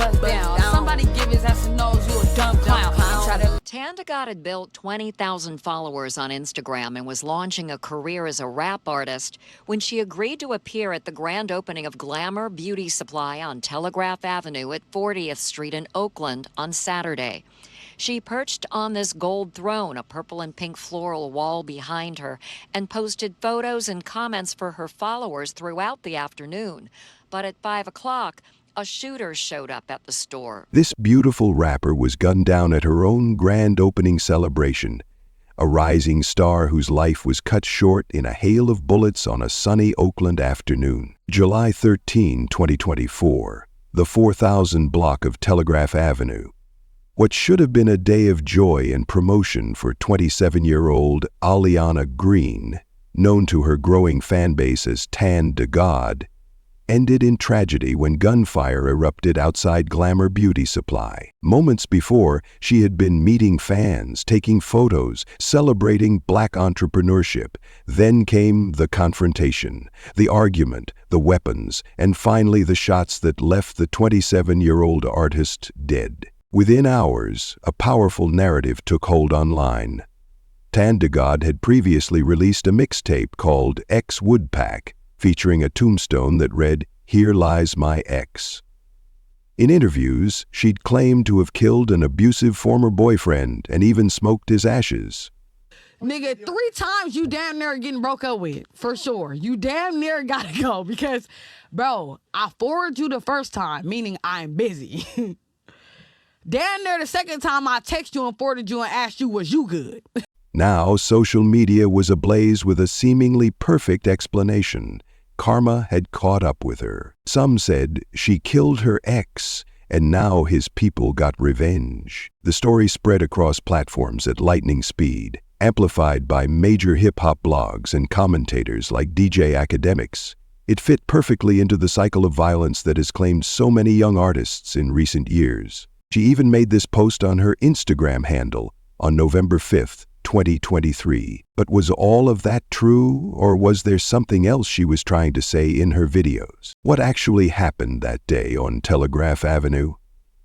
bust down. Somebody give his ass a nose, you a dumb clown. Tan DaGod had built 20,000 followers on Instagram and was launching a career as a rap artist when she agreed to appear at the grand opening of Glamour Beauty Supply on Telegraph Avenue at 40th Street in Oakland on Saturday. She perched on this gold throne, a purple and pink floral wall behind her, and posted photos and comments for her followers throughout the afternoon. But at 5 o'clock, a shooter showed up at the store. This beautiful rapper was gunned down at her own grand opening celebration, a rising star whose life was cut short in a hail of bullets on a sunny Oakland afternoon. July 13, 2024, the 4000 block of Telegraph Avenue. What should have been a day of joy and promotion for 27-year-old Aliana Green, known to her growing fan base as Tan DaGod, ended in tragedy when gunfire erupted outside Glamour Beauty Supply. Moments before, she had been meeting fans, taking photos, celebrating Black entrepreneurship. Then came the confrontation, the argument, the weapons, and finally the shots that left the 27-year-old artist dead. Within hours, a powerful narrative took hold online. Tan DaGod had previously released a mixtape called Ex Woodpack, featuring a tombstone that read, "Here lies my ex." In interviews, she'd claimed to have killed an abusive former boyfriend and even smoked his ashes. Nigga, 3 times you damn near getting broke up with, for sure. You damn near gotta go because, bro, I forwarded you the first time, meaning I'm busy. Damn near the second time I text you and forwarded you and asked you, was you good? Now, social media was ablaze with a seemingly perfect explanation. Karma had caught up with her. Some said she killed her ex, and now his people got revenge. The story spread across platforms at lightning speed, amplified by major hip-hop blogs and commentators like DJ Academics. It fit perfectly into the cycle of violence that has claimed so many young artists in recent years. She even made this post on her Instagram handle on November 5th, 2023. But was all of that true, or was there something else she was trying to say in her videos? What actually happened that day on Telegraph Avenue?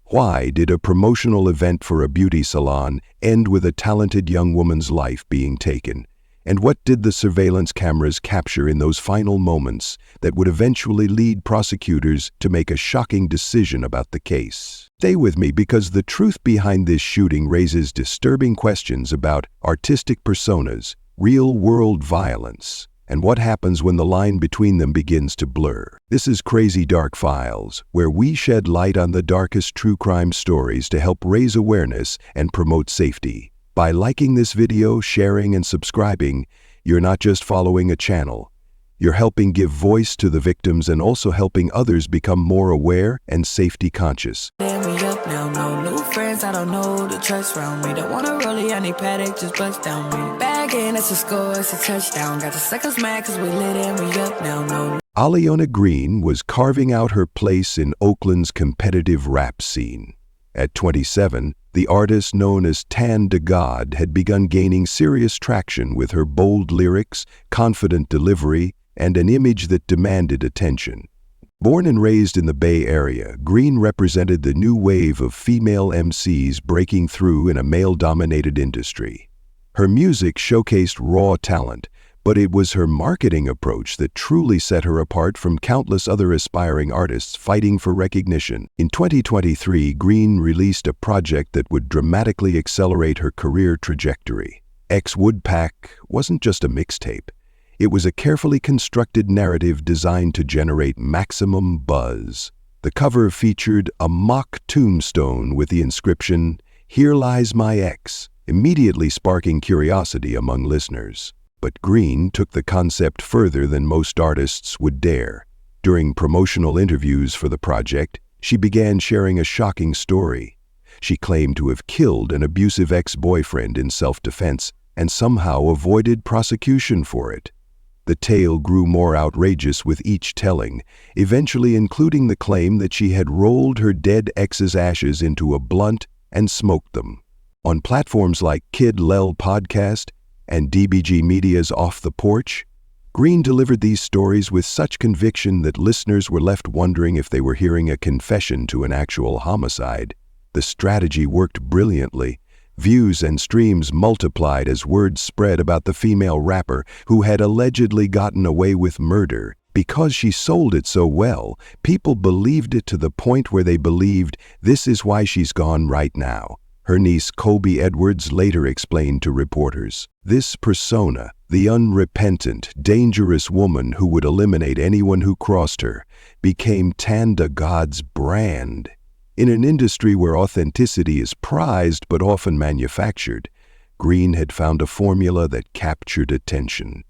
Why did a promotional event for a beauty salon end with a talented young woman's life being taken? And what did the surveillance cameras capture in those final moments that would eventually lead prosecutors to make a shocking decision about the case? Stay with me, because the truth behind this shooting raises disturbing questions about artistic personas, real-world violence, and what happens when the line between them begins to blur. This is Crazy Dark Files, where we shed light on the darkest true crime stories to help raise awareness and promote safety. By liking this video, sharing, and subscribing, you're not just following a channel. You're helping give voice to the victims and also helping others become more aware and safety conscious. We up now, no new friends, I don't know the trust round me. Don't wanna roll any paddock, just bust down me. Back in, it's a score, it's a touchdown. Got the suckers mad cause we lit and we up now, no. Aliana Green was carving out her place in Oakland's competitive rap scene. At 27, the artist known as Tan DaGod had begun gaining serious traction with her bold lyrics, confident delivery, and an image that demanded attention. Born and raised in the Bay Area, Green represented the new wave of female MCs breaking through in a male-dominated industry. Her music showcased raw talent, but it was her marketing approach that truly set her apart from countless other aspiring artists fighting for recognition. In 2023, Green released a project that would dramatically accelerate her career trajectory. Ex Woodpack wasn't just a mixtape. It was a carefully constructed narrative designed to generate maximum buzz. The cover featured a mock tombstone with the inscription, "Here lies my ex," immediately sparking curiosity among listeners. But Green took the concept further than most artists would dare. During promotional interviews for the project, she began sharing a shocking story. She claimed to have killed an abusive ex-boyfriend in self-defense and somehow avoided prosecution for it. The tale grew more outrageous with each telling, eventually including the claim that she had rolled her dead ex's ashes into a blunt and smoked them. On platforms like Kid Lel Podcast and DBG Media's Off the Porch, Green delivered these stories with such conviction that listeners were left wondering if they were hearing a confession to an actual homicide. The strategy worked brilliantly. Views and streams multiplied as word spread about the female rapper who had allegedly gotten away with murder. Because she sold it so well, people believed it to the point where they believed this is why she's gone right now. Her niece Kobe Edwards later explained to reporters, "This persona, the unrepentant, dangerous woman who would eliminate anyone who crossed her, became Tan DaGod's brand." In an industry where authenticity is prized but often manufactured, Green had found a formula that captured attention.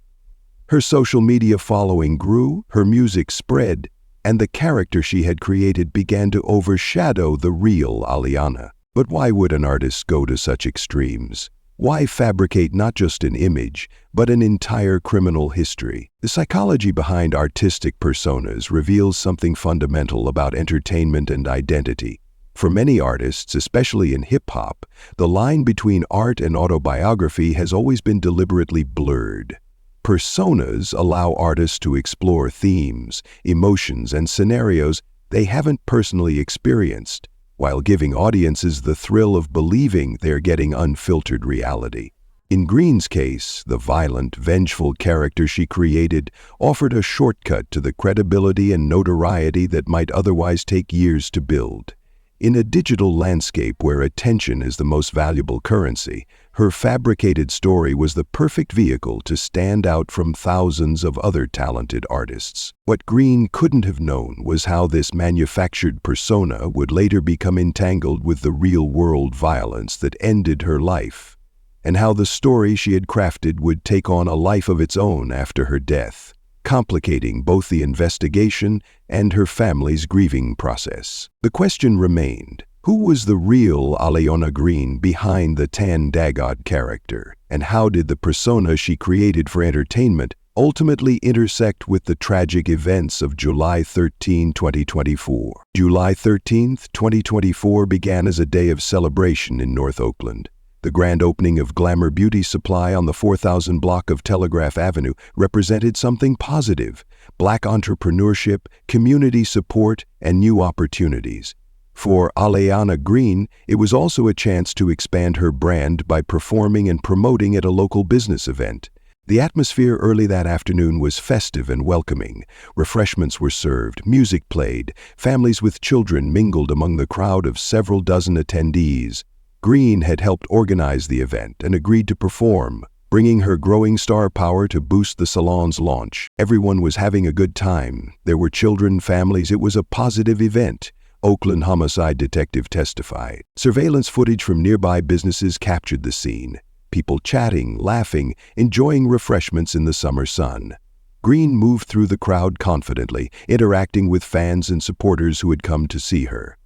Her social media following grew, her music spread, and the character she had created began to overshadow the real Aliana. But why would an artist go to such extremes? Why fabricate not just an image, but an entire criminal history? The psychology behind artistic personas reveals something fundamental about entertainment and identity. For many artists, especially in hip-hop, the line between art and autobiography has always been deliberately blurred. Personas allow artists to explore themes, emotions, and scenarios they haven't personally experienced, while giving audiences the thrill of believing they're getting unfiltered reality. In Green's case, the violent, vengeful character she created offered a shortcut to the credibility and notoriety that might otherwise take years to build. In a digital landscape where attention is the most valuable currency, her fabricated story was the perfect vehicle to stand out from thousands of other talented artists. What Green couldn't have known was how this manufactured persona would later become entangled with the real-world violence that ended her life, and how the story she had crafted would take on a life of its own after her death, complicating both the investigation and her family's grieving process. The question remained, who was the real Aliana Green behind the Tan DaGod character, and how did the persona she created for entertainment ultimately intersect with the tragic events of July 13, 2024? July 13, 2024 began as a day of celebration in North Oakland. The grand opening of Glamour Beauty Supply on the 4000 block of Telegraph Avenue represented something positive: Black entrepreneurship, community support, and new opportunities. For Aliana Green, it was also a chance to expand her brand by performing and promoting at a local business event. The atmosphere early that afternoon was festive and welcoming. Refreshments were served, music played, families with children mingled among the crowd of several dozen attendees. Green had helped organize the event and agreed to perform, bringing her growing star power to boost the salon's launch. Everyone was having a good time. There were children, families. It was a positive event. Oakland homicide detective testified. Surveillance footage from nearby businesses captured the scene. People chatting, laughing, enjoying refreshments in the summer sun. Green moved through the crowd confidently, interacting with fans and supporters who had come to see her.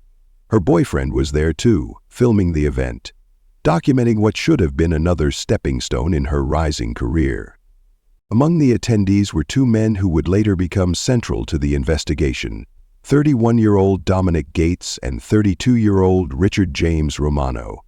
Her boyfriend was there too, filming the event, documenting what should have been another stepping stone in her rising career. Among the attendees were two men who would later become central to the investigation: 31-year-old Dominic Gates and 32-year-old Richard James Romano.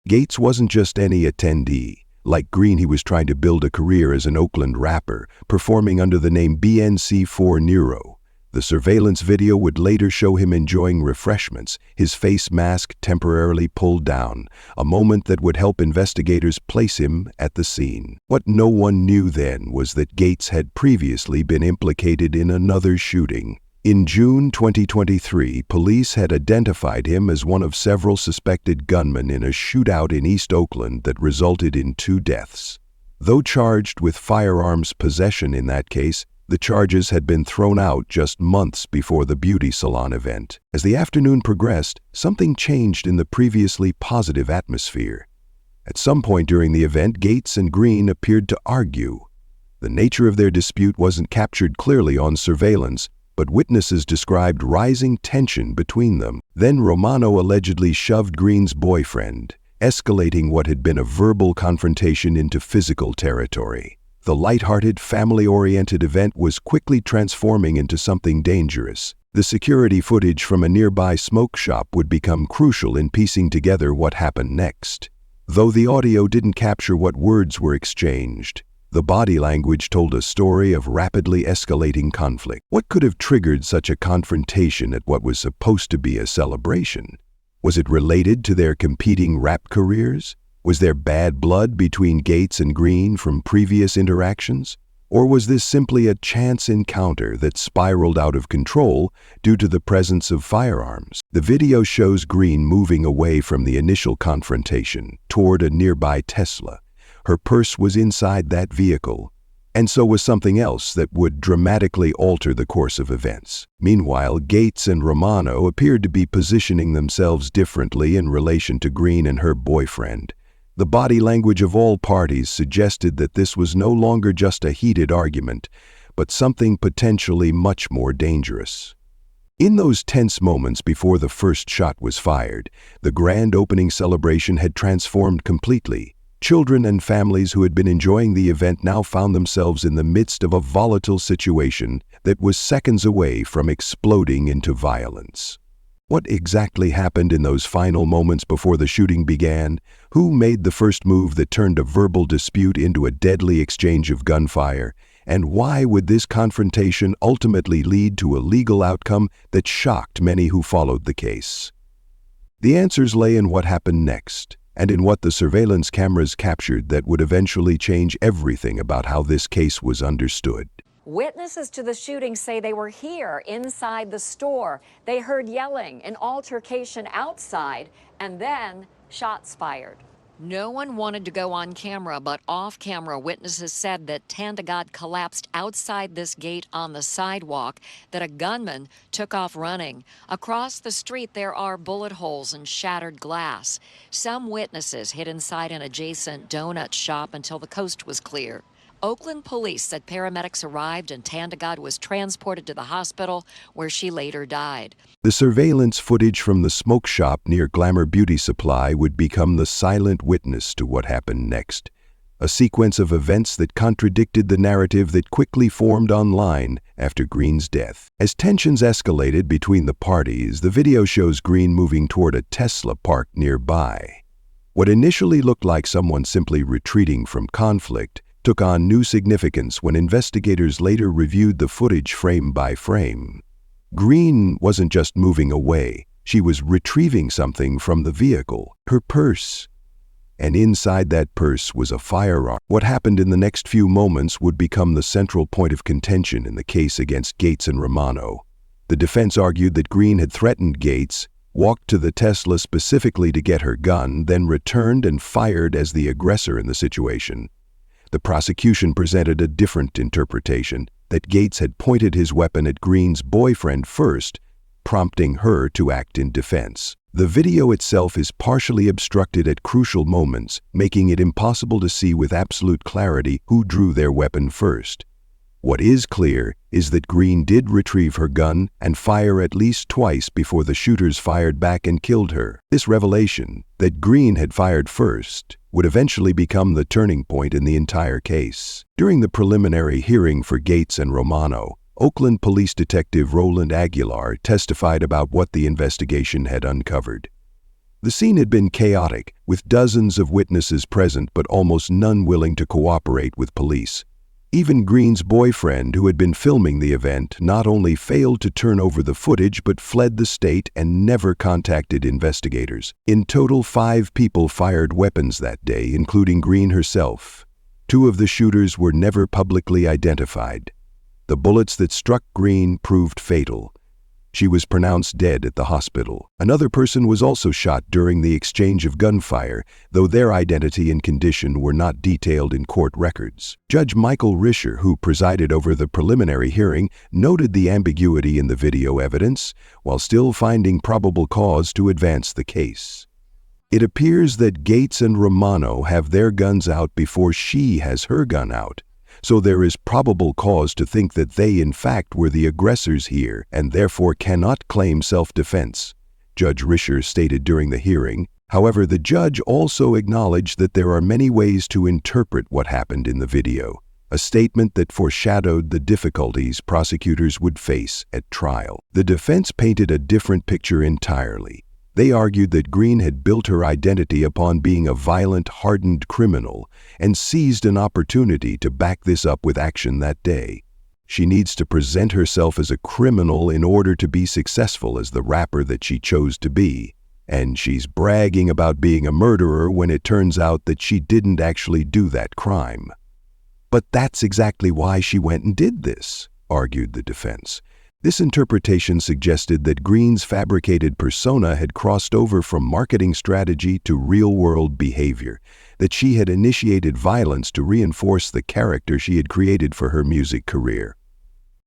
Gates wasn't just any attendee. Like Green, he was trying to build a career as an Oakland rapper, performing under the name BNC4 Nero. The surveillance video would later show him enjoying refreshments, his face mask temporarily pulled down, a moment that would help investigators place him at the scene. What no one knew then was that Gates had previously been implicated in another shooting. In June 2023, police had identified him as one of several suspected gunmen in a shootout in East Oakland that resulted in 2 deaths. Though charged with firearms possession in that case, the charges had been thrown out just months before the beauty salon event. As the afternoon progressed, something changed in the previously positive atmosphere. At some point during the event, Gates and Green appeared to argue. The nature of their dispute wasn't captured clearly on surveillance, but witnesses described rising tension between them. Then Romano allegedly shoved Green's boyfriend, escalating what had been a verbal confrontation into physical territory. The lighthearted, family-oriented event was quickly transforming into something dangerous. The security footage from a nearby smoke shop would become crucial in piecing together what happened next. Though the audio didn't capture what words were exchanged, The body language told a story of rapidly escalating conflict. What could have triggered such a confrontation at what was supposed to be a celebration? Was it related to their competing rap careers? Was there bad blood between Gates and Green from previous interactions? Or was this simply a chance encounter that spiraled out of control due to the presence of firearms? The video shows Green moving away from the initial confrontation toward a nearby Tesla. Her purse was inside that vehicle, and so was something else that would dramatically alter the course of events. Meanwhile, Gates and Romano appeared to be positioning themselves differently in relation to Green and her boyfriend. The body language of all parties suggested that this was no longer just a heated argument, but something potentially much more dangerous. In those tense moments before the first shot was fired, the grand opening celebration had transformed completely. Children and families who had been enjoying the event now found themselves in the midst of a volatile situation that was seconds away from exploding into violence. What exactly happened in those final moments before the shooting began? Who made the first move that turned a verbal dispute into a deadly exchange of gunfire? And why would this confrontation ultimately lead to a legal outcome that shocked many who followed the case? The answers lay in what happened next, and in what the surveillance cameras captured that would eventually change everything about how this case was understood. Witnesses to the shooting say they were here inside the store. They heard yelling, an altercation outside, and then shots fired. No one wanted to go on camera, but off-camera witnesses said that Tan DaGod collapsed outside this gate on the sidewalk, that a gunman took off running. Across the street, there are bullet holes and shattered glass. Some witnesses hid inside an adjacent donut shop until the coast was clear. Oakland police said paramedics arrived and Tan DaGod was transported to the hospital, where she later died. The surveillance footage from the smoke shop near Glamour Beauty Supply would become the silent witness to what happened next. A sequence of events that contradicted the narrative that quickly formed online after Green's death. As tensions escalated between the parties, the video shows Green moving toward a Tesla parked nearby. What initially looked like someone simply retreating from conflict took on new significance when investigators later reviewed the footage frame by frame. Green wasn't just moving away, she was retrieving something from the vehicle, her purse. And inside that purse was a firearm. What happened in the next few moments would become the central point of contention in the case against Gates and Romano. The defense argued that Green had threatened Gates, walked to the Tesla specifically to get her gun, then returned and fired as the aggressor in the situation. The prosecution presented a different interpretation, that Gates had pointed his weapon at Green's boyfriend first, prompting her to act in defense. The video itself is partially obstructed at crucial moments, making it impossible to see with absolute clarity who drew their weapon first. What is clear is that Green did retrieve her gun and fire at least twice before the shooters fired back and killed her. This revelation, that Green had fired first, would eventually become the turning point in the entire case. During the preliminary hearing for Gates and Romano, Oakland Police Detective Roland Aguilar testified about what the investigation had uncovered. The scene had been chaotic, with dozens of witnesses present but almost none willing to cooperate with police. Even Green's boyfriend, who had been filming the event, not only failed to turn over the footage but fled the state and never contacted investigators. In total, 5 people fired weapons that day, including Green herself. 2 of the shooters were never publicly identified. The bullets that struck Green proved fatal. She was pronounced dead at the hospital. Another person was also shot during the exchange of gunfire, though their identity and condition were not detailed in court records. Judge Michael Risher, who presided over the preliminary hearing, noted the ambiguity in the video evidence, while still finding probable cause to advance the case. It appears that Gates and Romano have their guns out before she has her gun out. So there is probable cause to think that they in fact were the aggressors here and therefore cannot claim self-defense, Judge Risher stated during the hearing. However, the judge also acknowledged that there are many ways to interpret what happened in the video, a statement that foreshadowed the difficulties prosecutors would face at trial. The defense painted a different picture entirely. They argued that Green had built her identity upon being a violent, hardened criminal and seized an opportunity to back this up with action that day. She needs to present herself as a criminal in order to be successful as the rapper that she chose to be. And she's bragging about being a murderer when it turns out that she didn't actually do that crime. But that's exactly why she went and did this, argued the defense. This interpretation suggested that Green's fabricated persona had crossed over from marketing strategy to real-world behavior, that she had initiated violence to reinforce the character she had created for her music career.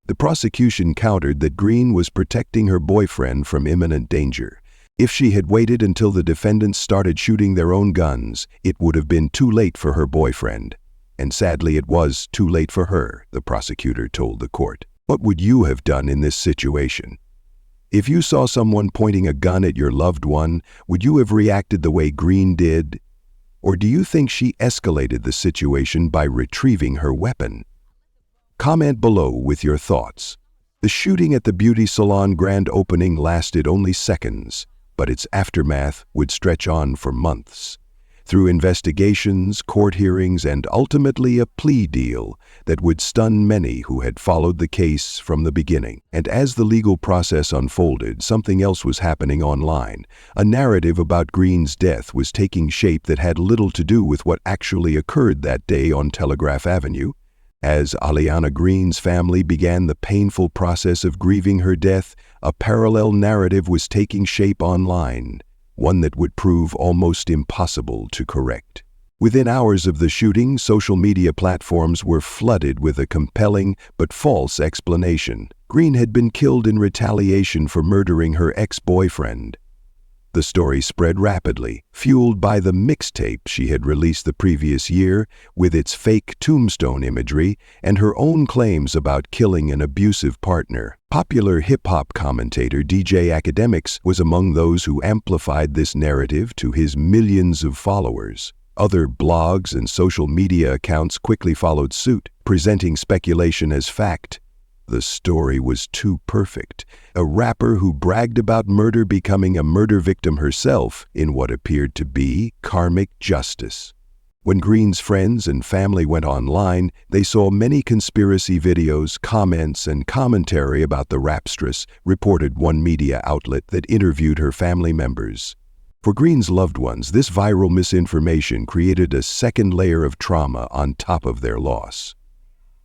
The prosecution countered that Green was protecting her boyfriend from imminent danger. If she had waited until the defendants started shooting their own guns, it would have been too late for her boyfriend. And sadly, it was too late for her, the prosecutor told the court. What would you have done in this situation? If you saw someone pointing a gun at your loved one, would you have reacted the way Green did? Or do you think she escalated the situation by retrieving her weapon? Comment below with your thoughts. The shooting at the beauty salon grand opening lasted only seconds, but its aftermath would stretch on for months. Through investigations, court hearings, and ultimately a plea deal that would stun many who had followed the case from the beginning. And as the legal process unfolded, something else was happening online. A narrative about Green's death was taking shape that had little to do with what actually occurred that day on Telegraph Avenue. As Aliana Green's family began the painful process of grieving her death, a parallel narrative was taking shape online. One that would prove almost impossible to correct. Within hours of the shooting, social media platforms were flooded with a compelling but false explanation. Green had been killed in retaliation for murdering her ex-boyfriend. The story spread rapidly, fueled by the mixtape she had released the previous year with its fake tombstone imagery and her own claims about killing an abusive partner. Popular hip-hop commentator DJ Academics was among those who amplified this narrative to his millions of followers. Other blogs and social media accounts quickly followed suit, presenting speculation as fact. The story was too perfect. A rapper who bragged about murder becoming a murder victim herself in what appeared to be karmic justice. When Green's friends and family went online, they saw many conspiracy videos, comments, and commentary about the rapstress, reported one media outlet that interviewed her family members. For Green's loved ones, this viral misinformation created a second layer of trauma on top of their loss.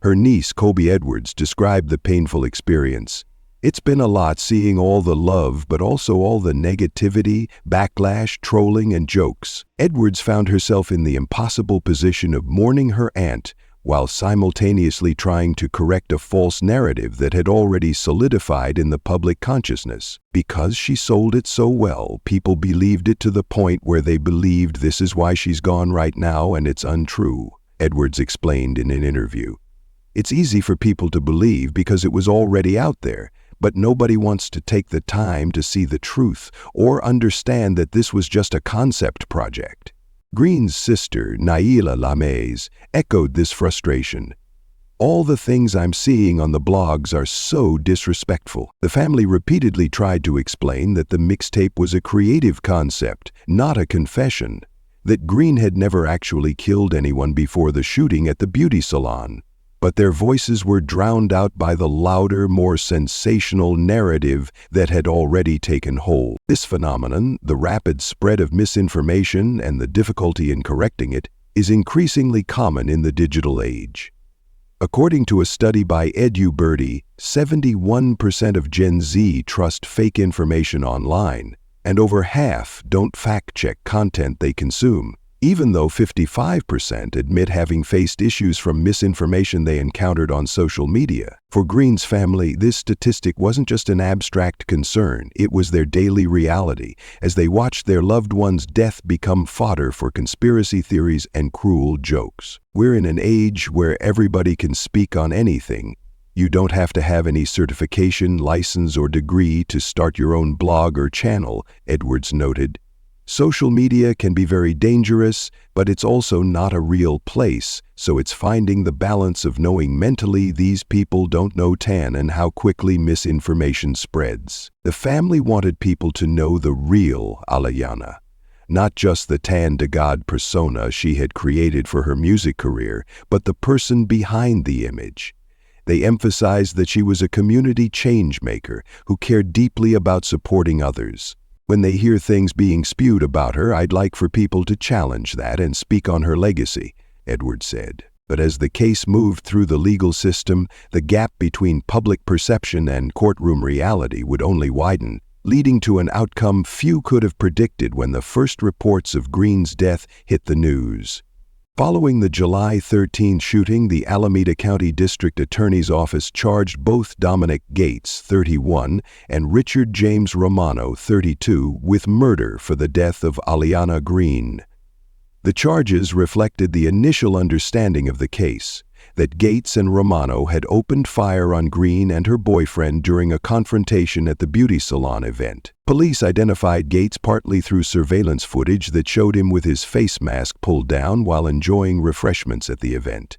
Her niece, Kobe Edwards, described the painful experience. It's been a lot seeing all the love, but also all the negativity, backlash, trolling, and jokes. Edwards found herself in the impossible position of mourning her aunt while simultaneously trying to correct a false narrative that had already solidified in the public consciousness. Because she sold it so well, people believed it to the point where they believed this is why she's gone right now and it's untrue, Edwards explained in an interview. It's easy for people to believe because it was already out there, but nobody wants to take the time to see the truth or understand that this was just a concept project. Green's sister, Naila Lames, echoed this frustration. All the things I'm seeing on the blogs are so disrespectful. The family repeatedly tried to explain that the mixtape was a creative concept, not a confession, that Green had never actually killed anyone before the shooting at the beauty salon. But their voices were drowned out by the louder, more sensational narrative that had already taken hold. This phenomenon, the rapid spread of misinformation and the difficulty in correcting it, is increasingly common in the digital age. According to a study by EduBirdie, 71% of Gen Z trust fake information online, and over half don't fact-check content they consume, even though 55% admit having faced issues from misinformation they encountered on social media. For Green's family, this statistic wasn't just an abstract concern, it was their daily reality as they watched their loved one's death become fodder for conspiracy theories and cruel jokes. We're in an age where everybody can speak on anything. You don't have to have any certification, license, or degree to start your own blog or channel, Edwards noted. Social media can be very dangerous, but it's also not a real place, so it's finding the balance of knowing mentally these people don't know Tan and how quickly misinformation spreads. The family wanted people to know the real Alayana, not just the Tan DaGod persona she had created for her music career, but the person behind the image. They emphasized that she was a community change maker who cared deeply about supporting others. When they hear things being spewed about her, I'd like for people to challenge that and speak on her legacy, Edwards said. But as the case moved through the legal system, the gap between public perception and courtroom reality would only widen, leading to an outcome few could have predicted when the first reports of Green's death hit the news. Following the July 13 shooting, the Alameda County District Attorney's Office charged both Dominic Gates, 31, and Richard James Romano, 32, with murder for the death of Aliana Green. The charges reflected the initial understanding of the case, that Gates and Romano had opened fire on Green and her boyfriend during a confrontation at the beauty salon event. Police identified Gates partly through surveillance footage that showed him with his face mask pulled down while enjoying refreshments at the event.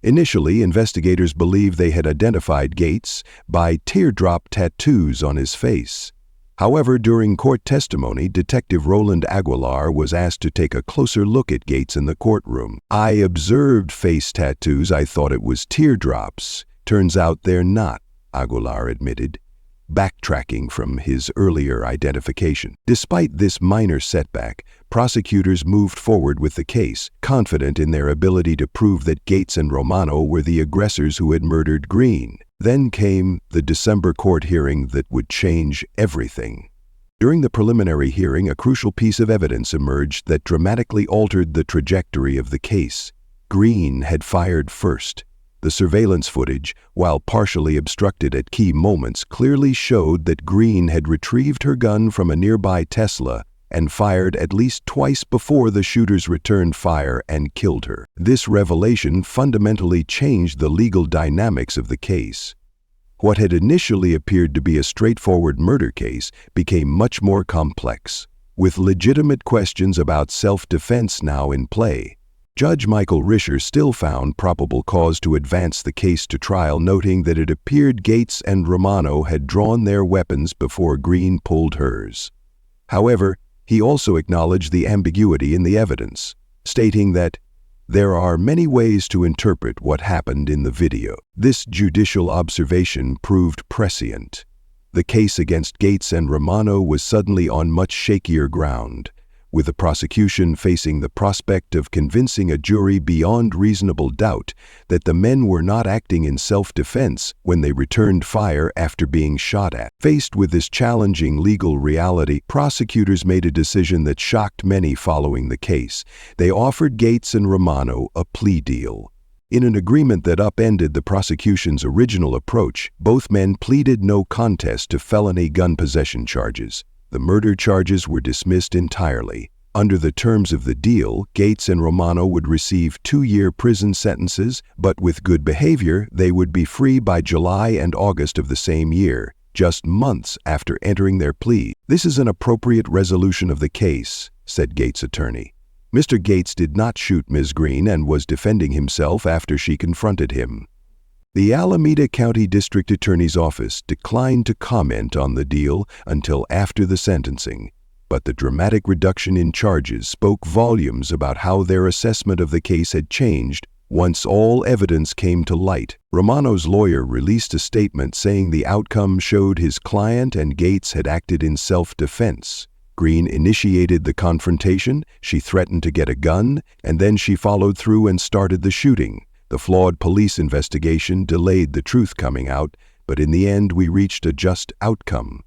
Initially, investigators believed they had identified Gates by teardrop tattoos on his face. However, during court testimony, Detective Roland Aguilar was asked to take a closer look at Gates in the courtroom. "I observed face tattoos. I thought it was teardrops. Turns out they're not," Aguilar admitted, backtracking from his earlier identification. Despite this minor setback, prosecutors moved forward with the case, confident in their ability to prove that Gates and Romano were the aggressors who had murdered Green. Then came the December court hearing that would change everything. During the preliminary hearing, a crucial piece of evidence emerged that dramatically altered the trajectory of the case. Green had fired first. The surveillance footage, while partially obstructed at key moments, clearly showed that Green had retrieved her gun from a nearby Tesla and fired at least twice before the shooters returned fire and killed her. This revelation fundamentally changed the legal dynamics of the case. What had initially appeared to be a straightforward murder case became much more complex, with legitimate questions about self-defense now in play. Judge Michael Risher still found probable cause to advance the case to trial, noting that it appeared Gates and Romano had drawn their weapons before Green pulled hers. However, he also acknowledged the ambiguity in the evidence, stating that there are many ways to interpret what happened in the video. This judicial observation proved prescient. The case against Gates and Romano was suddenly on much shakier ground, with the prosecution facing the prospect of convincing a jury beyond reasonable doubt that the men were not acting in self-defense when they returned fire after being shot at. Faced with this challenging legal reality, prosecutors made a decision that shocked many following the case. They offered Gates and Romano a plea deal. In an agreement that upended the prosecution's original approach, both men pleaded no contest to felony gun possession charges. The murder charges were dismissed entirely. Under the terms of the deal, Gates and Romano would receive 2-year prison sentences, but with good behavior, they would be free by July and August of the same year, just months after entering their plea. "This is an appropriate resolution of the case," said Gates' attorney. Mr. Gates did not shoot Ms. Green and was defending himself after she confronted him. The Alameda County District Attorney's Office declined to comment on the deal until after the sentencing, but the dramatic reduction in charges spoke volumes about how their assessment of the case had changed once all evidence came to light. Romano's lawyer released a statement saying the outcome showed his client and Gates had acted in self-defense. Green initiated the confrontation, she threatened to get a gun, and then she followed through and started the shooting. The flawed police investigation delayed the truth coming out, but in the end we reached a just outcome.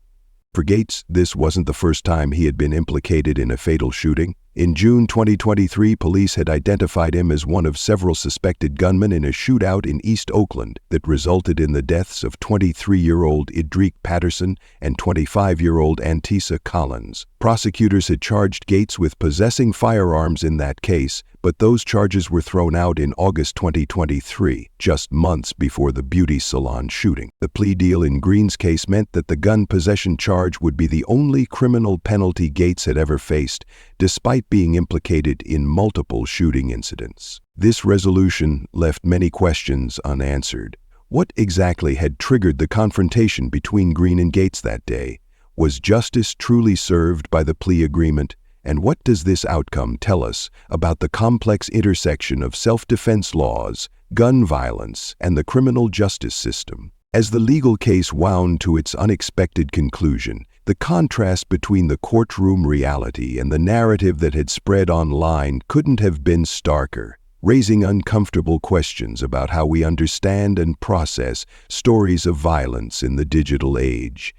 For Gates, this wasn't the first time he had been implicated in a fatal shooting. In June 2023, police had identified him as one of several suspected gunmen in a shootout in East Oakland that resulted in the deaths of 23-year-old Idreek Patterson and 25-year-old Antissa Collins. Prosecutors had charged Gates with possessing firearms in that case, but those charges were thrown out in August 2023, just months before the beauty salon shooting. The plea deal in Green's case meant that the gun possession charge would be the only criminal penalty Gates had ever faced, despite being implicated in multiple shooting incidents. This resolution left many questions unanswered. What exactly had triggered the confrontation between Green and Gates that day? Was justice truly served by the plea agreement? And what does this outcome tell us about the complex intersection of self-defense laws, gun violence, and the criminal justice system? As the legal case wound to its unexpected conclusion, the contrast between the courtroom reality and the narrative that had spread online couldn't have been starker, raising uncomfortable questions about how we understand and process stories of violence in the digital age.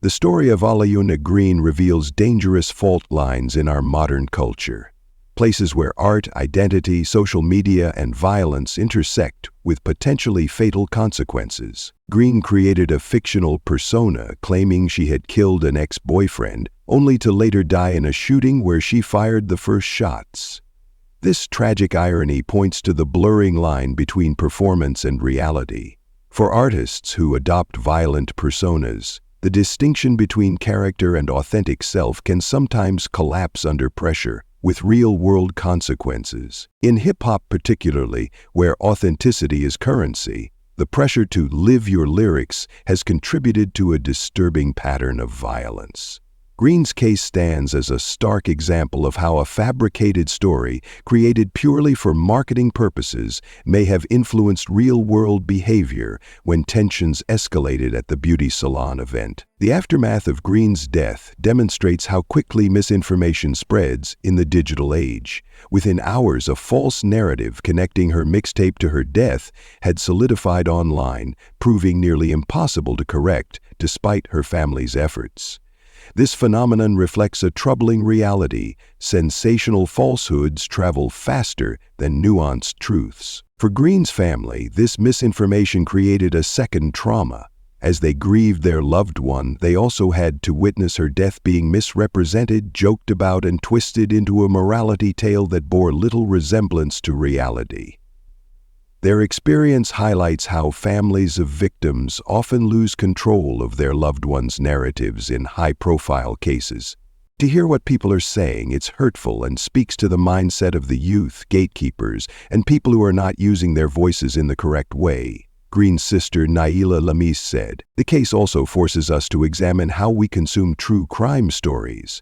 The story of Aliona Green reveals dangerous fault lines in our modern culture, places where art, identity, social media, and violence intersect with potentially fatal consequences. Green created a fictional persona claiming she had killed an ex-boyfriend, only to later die in a shooting where she fired the first shots. This tragic irony points to the blurring line between performance and reality. For artists who adopt violent personas, the distinction between character and authentic self can sometimes collapse under pressure, with real-world consequences. In hip-hop particularly, where authenticity is currency, the pressure to live your lyrics has contributed to a disturbing pattern of violence. Green's case stands as a stark example of how a fabricated story, created purely for marketing purposes, may have influenced real-world behavior when tensions escalated at the beauty salon event. The aftermath of Green's death demonstrates how quickly misinformation spreads in the digital age. Within hours, a false narrative connecting her mixtape to her death had solidified online, proving nearly impossible to correct despite her family's efforts. This phenomenon reflects a troubling reality. Sensational falsehoods travel faster than nuanced truths. For Green's family, this misinformation created a second trauma. As they grieved their loved one, they also had to witness her death being misrepresented, joked about, and twisted into a morality tale that bore little resemblance to reality. Their experience highlights how families of victims often lose control of their loved ones' narratives in high-profile cases. To hear what people are saying, it's hurtful and speaks to the mindset of the youth, gatekeepers, and people who are not using their voices in the correct way. Green's sister Naila Lamis said, "The case also forces us to examine how we consume true crime stories.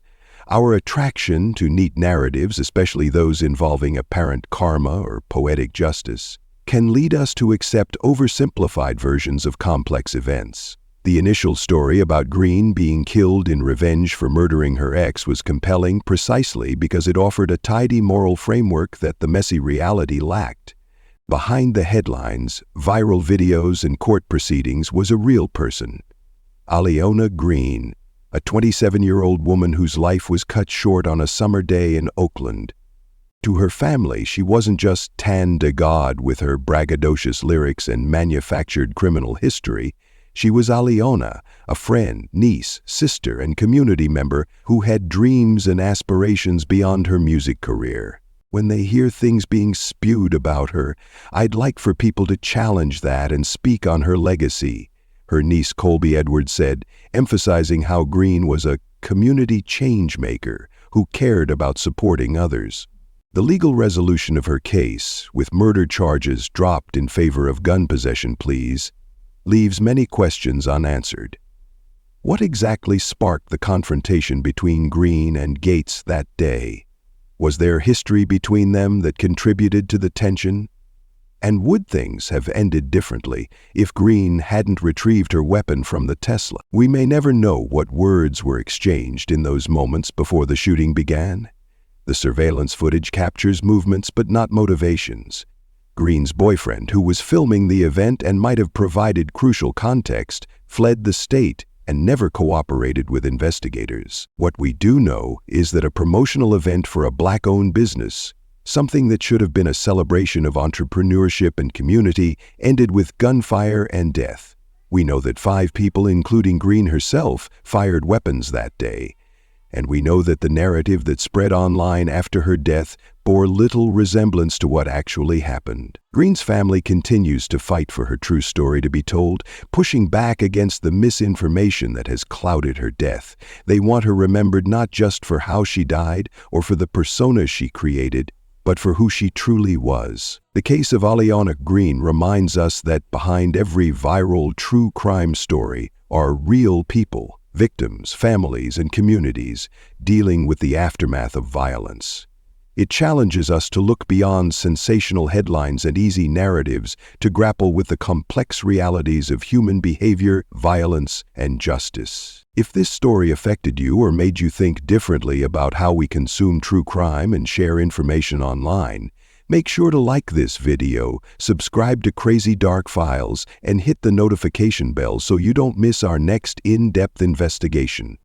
Our attraction to neat narratives, especially those involving apparent karma or poetic justice, can lead us to accept oversimplified versions of complex events." The initial story about Green being killed in revenge for murdering her ex was compelling precisely because it offered a tidy moral framework that the messy reality lacked. Behind the headlines, viral videos, and court proceedings was a real person. Aliona Green, a 27-year-old woman whose life was cut short on a summer day in Oakland. To her family, she wasn't just Tan DaGod with her braggadocious lyrics and manufactured criminal history. She was Aliona, a friend, niece, sister, and community member who had dreams and aspirations beyond her music career. When they hear things being spewed about her, I'd like for people to challenge that and speak on her legacy, her niece Colby Edwards said, emphasizing how Green was a community change maker who cared about supporting others. The legal resolution of her case, with murder charges dropped in favor of gun possession pleas, leaves many questions unanswered. What exactly sparked the confrontation between Green and Gates that day? Was there history between them that contributed to the tension? And would things have ended differently if Green hadn't retrieved her weapon from the Tesla? We may never know what words were exchanged in those moments before the shooting began. The surveillance footage captures movements but not motivations. Green's boyfriend, who was filming the event and might have provided crucial context, fled the state, and never cooperated with investigators. What we do know is that a promotional event for a Black-owned business, something that should have been a celebration of entrepreneurship and community, ended with gunfire and death. We know that 5 people, including Green herself, fired weapons that day. And we know that the narrative that spread online after her death bore little resemblance to what actually happened. Green's family continues to fight for her true story to be told, pushing back against the misinformation that has clouded her death. They want her remembered not just for how she died or for the persona she created, but for who she truly was. The case of Aliana Green reminds us that behind every viral true crime story are real people, victims, families, and communities dealing with the aftermath of violence. It challenges us to look beyond sensational headlines and easy narratives to grapple with the complex realities of human behavior, violence, and justice. If this story affected you or made you think differently about how we consume true crime and share information online, make sure to like this video, subscribe to Crazy Dark Files, and hit the notification bell so you don't miss our next in-depth investigation.